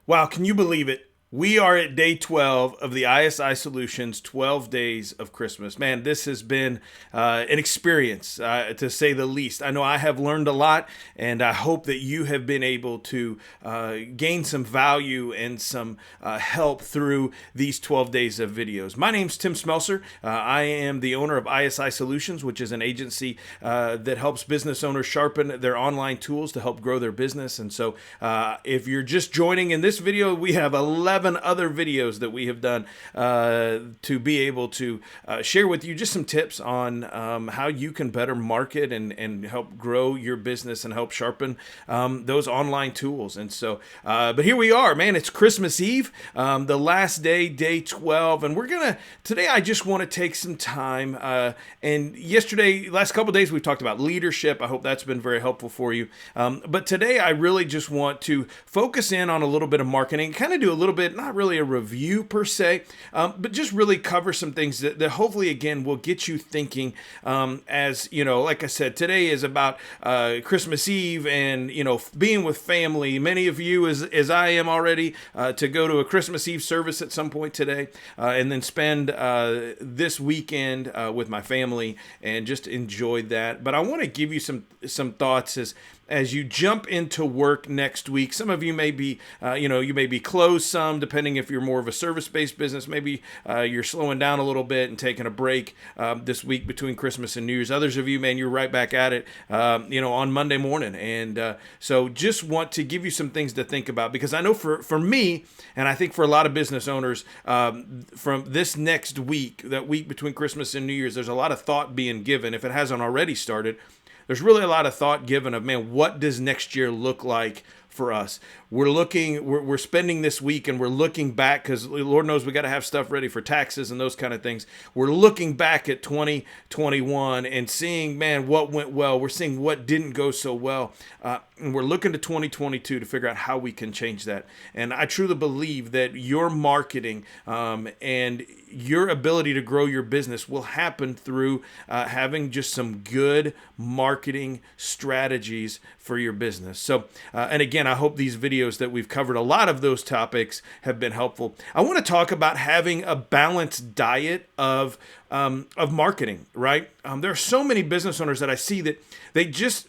Wow, can you believe it? We are at day 12 of the ISI Solutions 12 Days of Christmas. Man, this has been an experience, to say the least. I know I have learned a lot, and I hope that you have been able to gain some value and some help through these 12 days of videos. My name's Tim Smelser. I am the owner of ISI Solutions, which is an agency that helps business owners sharpen their online tools to help grow their business. And so if you're just joining in this video, we have 11 other videos that we have done to be able to share with you just some tips on how you can better market and help grow your business and help sharpen those online tools. And so, but here we are, man, it's Christmas Eve, the last day, day 12. And today I just want to take some time. And yesterday, last couple of days, we've talked about leadership. I hope that's been very helpful for you. But today I really just want to focus in on a little bit of marketing, kind of do a little bit, not really a review per se, but just really cover some things that hopefully, again, will get you thinking. As you know, like I said, today is about Christmas Eve and, being with family. Many of you, as I am already, to go to a Christmas Eve service at some point today, and then spend this weekend with my family and just enjoy that. But I want to give you some thoughts as you jump into work next week. Some of you may be, you may be closed some, depending if you're more of a service-based business. Maybe you're slowing down a little bit and taking a break this week between Christmas and New Year's. Others of you, man, you're right back at it, on Monday morning. And so just want to give you some things to think about, because I know for me, and I think for a lot of business owners, from this next week, that week between Christmas and New Year's, there's a lot of thought being given, if it hasn't already started. There's really a lot of thought given of, man, what does next year look like for us? We're spending this week and we're looking back, because Lord knows we got to have stuff ready for taxes and those kind of things. We're looking back at 2021 and seeing, man, what went well. We're seeing what didn't go so well. And we're looking to 2022 to figure out how we can change that. And I truly believe that your marketing and your ability to grow your business will happen through having just some good marketing strategies for your business. So, and again, I hope these videos that we've covered, a lot of those topics, have been helpful. I want to talk about having a balanced diet of marketing, right? There are so many business owners that I see that they just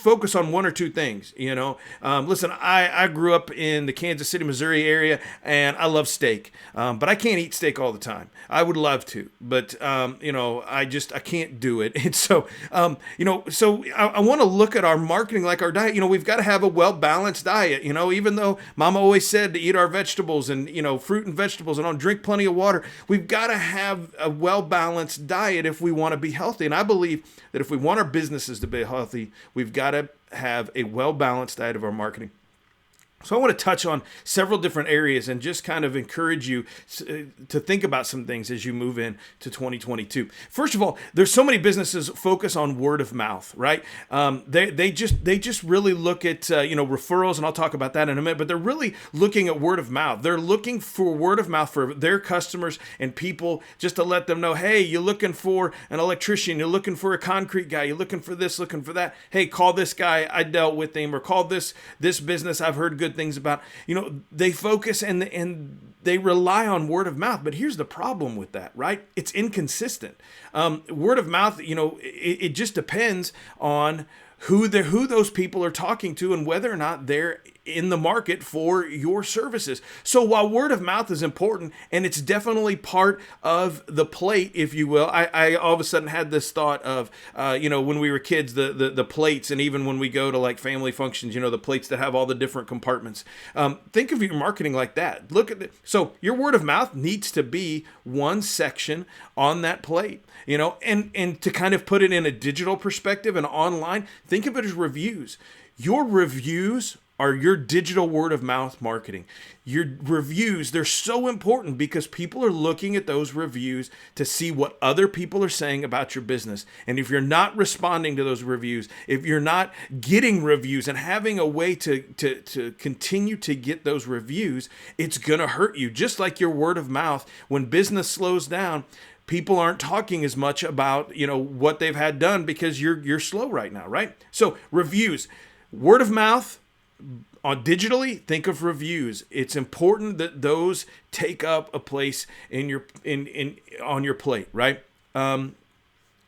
focus on one or two things, Listen, I grew up in the Kansas City, Missouri area, and I love steak, but I can't eat steak all the time. I would love to, but, I can't do it. And so, so I want to look at our marketing like our diet. We've got to have a well-balanced diet, even though Mama always said to eat our vegetables and, fruit and vegetables and drink plenty of water. We've got to have a well-balanced diet if we want to be healthy. And I believe that if we want our businesses to be healthy, we've got to have a well-balanced diet of our marketing. So I want to touch on several different areas and just kind of encourage you to think about some things as you move into 2022. First of all, there's so many businesses focus on word of mouth, right? They just really look at referrals, and I'll talk about that in a minute. But they're really looking at word of mouth. They're looking for word of mouth for their customers and people, just to let them know, hey, you're looking for an electrician, you're looking for a concrete guy, you're looking for this, looking for that. Hey, call this guy, I dealt with him, or call this business, I've heard good things about. They focus and they rely on word of mouth. But here's the problem with that, right? It's inconsistent. Word of mouth, it just depends on who those people are talking to and whether or not they're in the market for your services. So while word of mouth is important, and it's definitely part of the plate, if you will, I all of a sudden had this thought of, when we were kids, the plates, and even when we go to like family functions, the plates that have all the different compartments. Think of your marketing like that. So your word of mouth needs to be one section on that plate, and to kind of put it in a digital perspective and online, think of it as reviews. Your reviews are your digital word of mouth marketing. Your reviews, they're so important because people are looking at those reviews to see what other people are saying about your business. And if you're not responding to those reviews, if you're not getting reviews and having a way to continue to get those reviews, it's going to hurt you. Just like your word of mouth, when business slows down, people aren't talking as much about, what they've had done because you're slow right now, right? So reviews, word of mouth, on digitally, think of reviews. It's important that those take up a place in your on your plate, right?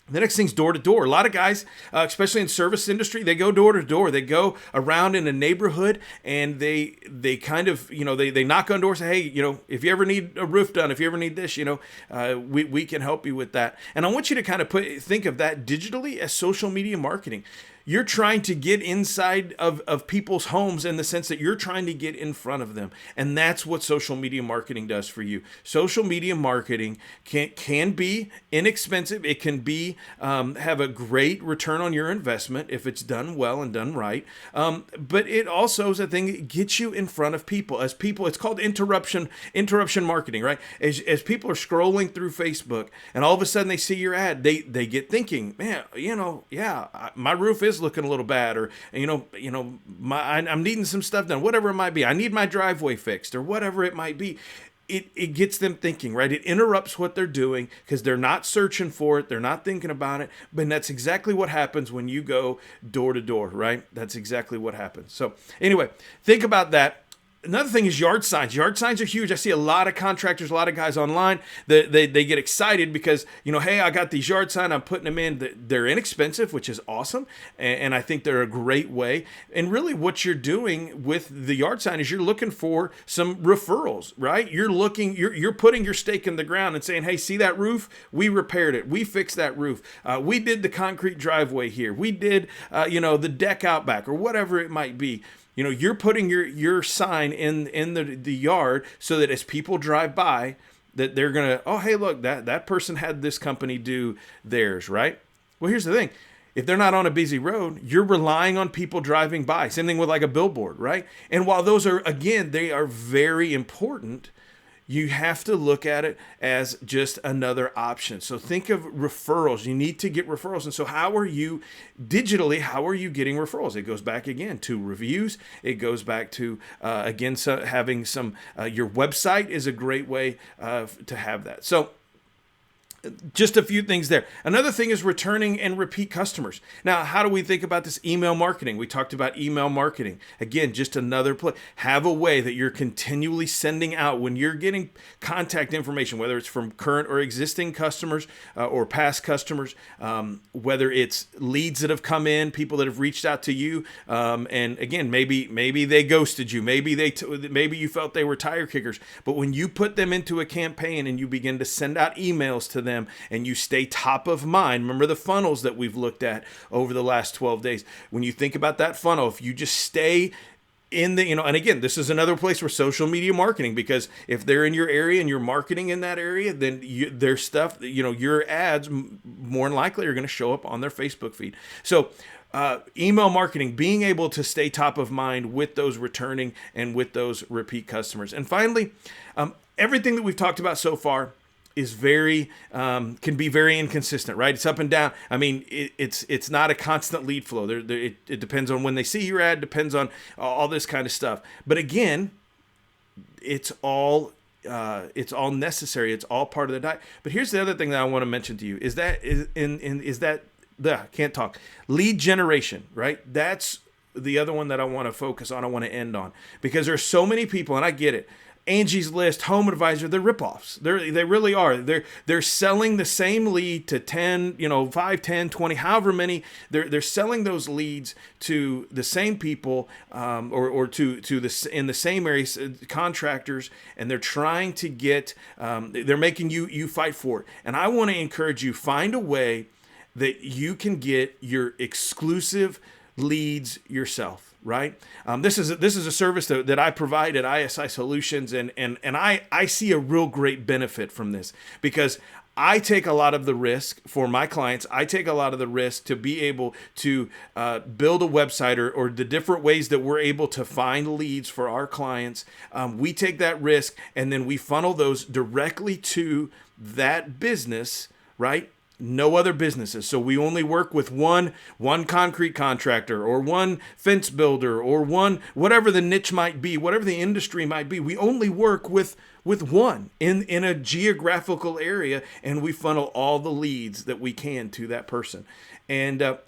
The next thing's door to door. A lot of guys, especially in service industry, they go door to door. They go around in a neighborhood and they kind of, they knock on doors and say, hey, if you ever need a roof done, if you ever need this, we can help you with that. And I want you to kind of think of that digitally as social media marketing. You're trying to get inside of people's homes in the sense that you're trying to get in front of them. And that's what social media marketing does for you. Social media marketing can be inexpensive. It can be have a great return on your investment if it's done well and done right. But it also is a thing that gets you in front of people. As people, it's called interruption marketing, right? As people are scrolling through Facebook and all of a sudden they see your ad, they get thinking, man, my roof is looking a little bad, or I'm needing some stuff done, whatever it might be. I need my driveway fixed, or whatever it might be. It gets them thinking, right? It interrupts what they're doing because they're not searching for it, they're not thinking about it. But that's exactly what happens when you go door to door, right? That's exactly what happens. So anyway, think about that. Another thing is yard signs. Yard signs are huge. I see a lot of contractors, a lot of guys online that they get excited because, hey, I got these yard signs. I'm putting them in. They're inexpensive, which is awesome. And I think they're a great way. And really what you're doing with the yard sign is you're looking for some referrals, right? You're putting your stake in the ground and saying, hey, see that roof? We repaired it. We fixed that roof. We did the concrete driveway here. We did, the deck out back, or whatever it might be. You're putting your sign in the yard so that as people drive by, that they're going to, oh, hey, look, that person had this company do theirs, right? Well, here's the thing. If they're not on a busy road, you're relying on people driving by. Same thing with like a billboard, right? And while those are, again, they are very important, you have to look at it as just another option. So think of referrals. You need to get referrals. And so how are you getting referrals? It goes back again to reviews. It goes back to, having some, your website is a great way to have that. So just a few things there. Another thing is returning and repeat customers. Now, how do we think about this email marketing? We talked about email marketing. Again, just another play. Have a way that you're continually sending out when you're getting contact information, whether it's from current or existing customers or past customers, whether it's leads that have come in, people that have reached out to you. And again, maybe they ghosted you. Maybe you felt they were tire kickers. But when you put them into a campaign and you begin to send out emails to them, and you stay top of mind. Remember the funnels that we've looked at over the last 12 days. When you think about that funnel, if you just stay in the, and again, this is another place where social media marketing, because if they're in your area and you're marketing in that area, then their stuff, your ads more than likely are going to show up on their Facebook feed. So email marketing, being able to stay top of mind with those returning and with those repeat customers. And finally, everything that we've talked about so far is can be very inconsistent, right? It's up and down. I mean, it's not a constant lead flow. It depends on when they see your ad, depends on all this kind of stuff. But again, it's all necessary. It's all part of the diet. But here's the other thing that I want to mention to you lead generation, right? That's the other one that I want to focus on. I want to end on, because there's so many people, and I get it. Angie's List, Home Advisor, they're ripoffs. They really are. They're selling the same lead to 10, 5, 10, 20, however many. They're selling those leads to the same people or to in the same areas, contractors, and they're trying to get. They're making you fight for it. And I want to encourage you, find a way that you can get your exclusive leads yourself. Right? This is a service that I provide at ISI Solutions, and I see a real great benefit from this, because I take a lot of the risk for my clients. I take a lot of the risk to be able to build a website or the different ways that we're able to find leads for our clients. We take that risk and then we funnel those directly to that business, right? No other businesses. So we only work with one concrete contractor or one fence builder or one, whatever the niche might be, whatever the industry might be. We only work with one in a geographical area, and we funnel all the leads that we can to that person. And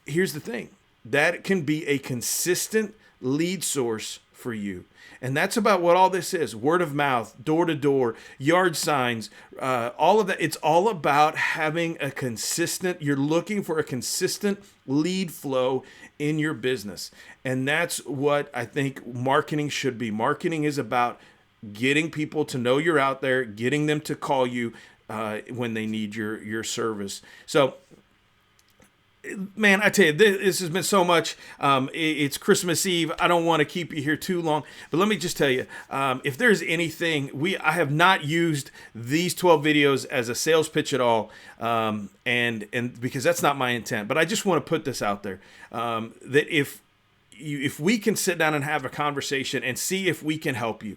here's the thing. That can be a consistent lead source for you. And that's about what all this is: word of mouth, door to door, yard signs, all of that. It's all about having a consistent, you're looking for a consistent lead flow in your business. And that's what I think marketing should be. Marketing is about getting people to know you're out there, getting them to call you when they need your service. So, man, I tell you, this has been so much. It's Christmas Eve. I don't want to keep you here too long, but let me just tell you, if there's anything, I have not used these 12 videos as a sales pitch at all, and because that's not my intent. But I just want to put this out there, that if we can sit down and have a conversation and see if we can help you,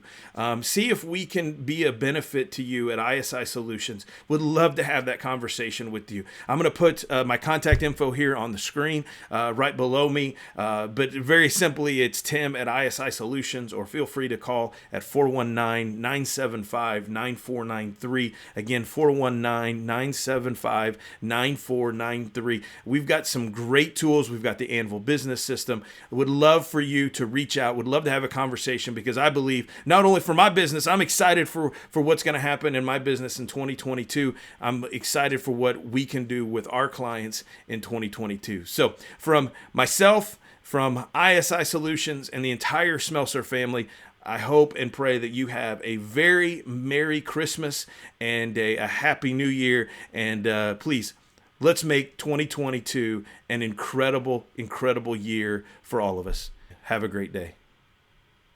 see if we can be a benefit to you at ISI Solutions, would love to have that conversation with you. I'm going to put my contact info here on the screen right below me, but very simply, it's Tim at ISI Solutions, or feel free to call at 419-975-9493. Again, 419-975-9493. We've got some great tools. We've got the Anvil Business System. Would love for you to reach out, would love to have a conversation, because I believe not only for my business, I'm excited for what's going to happen in my business in 2022. I'm excited for what we can do with our clients in 2022. So from myself, from ISI Solutions, and the entire Smelser family, I hope and pray that you have a very Merry Christmas and a Happy New Year. And please, let's make 2022 an incredible, incredible year for all of us. Have a great day.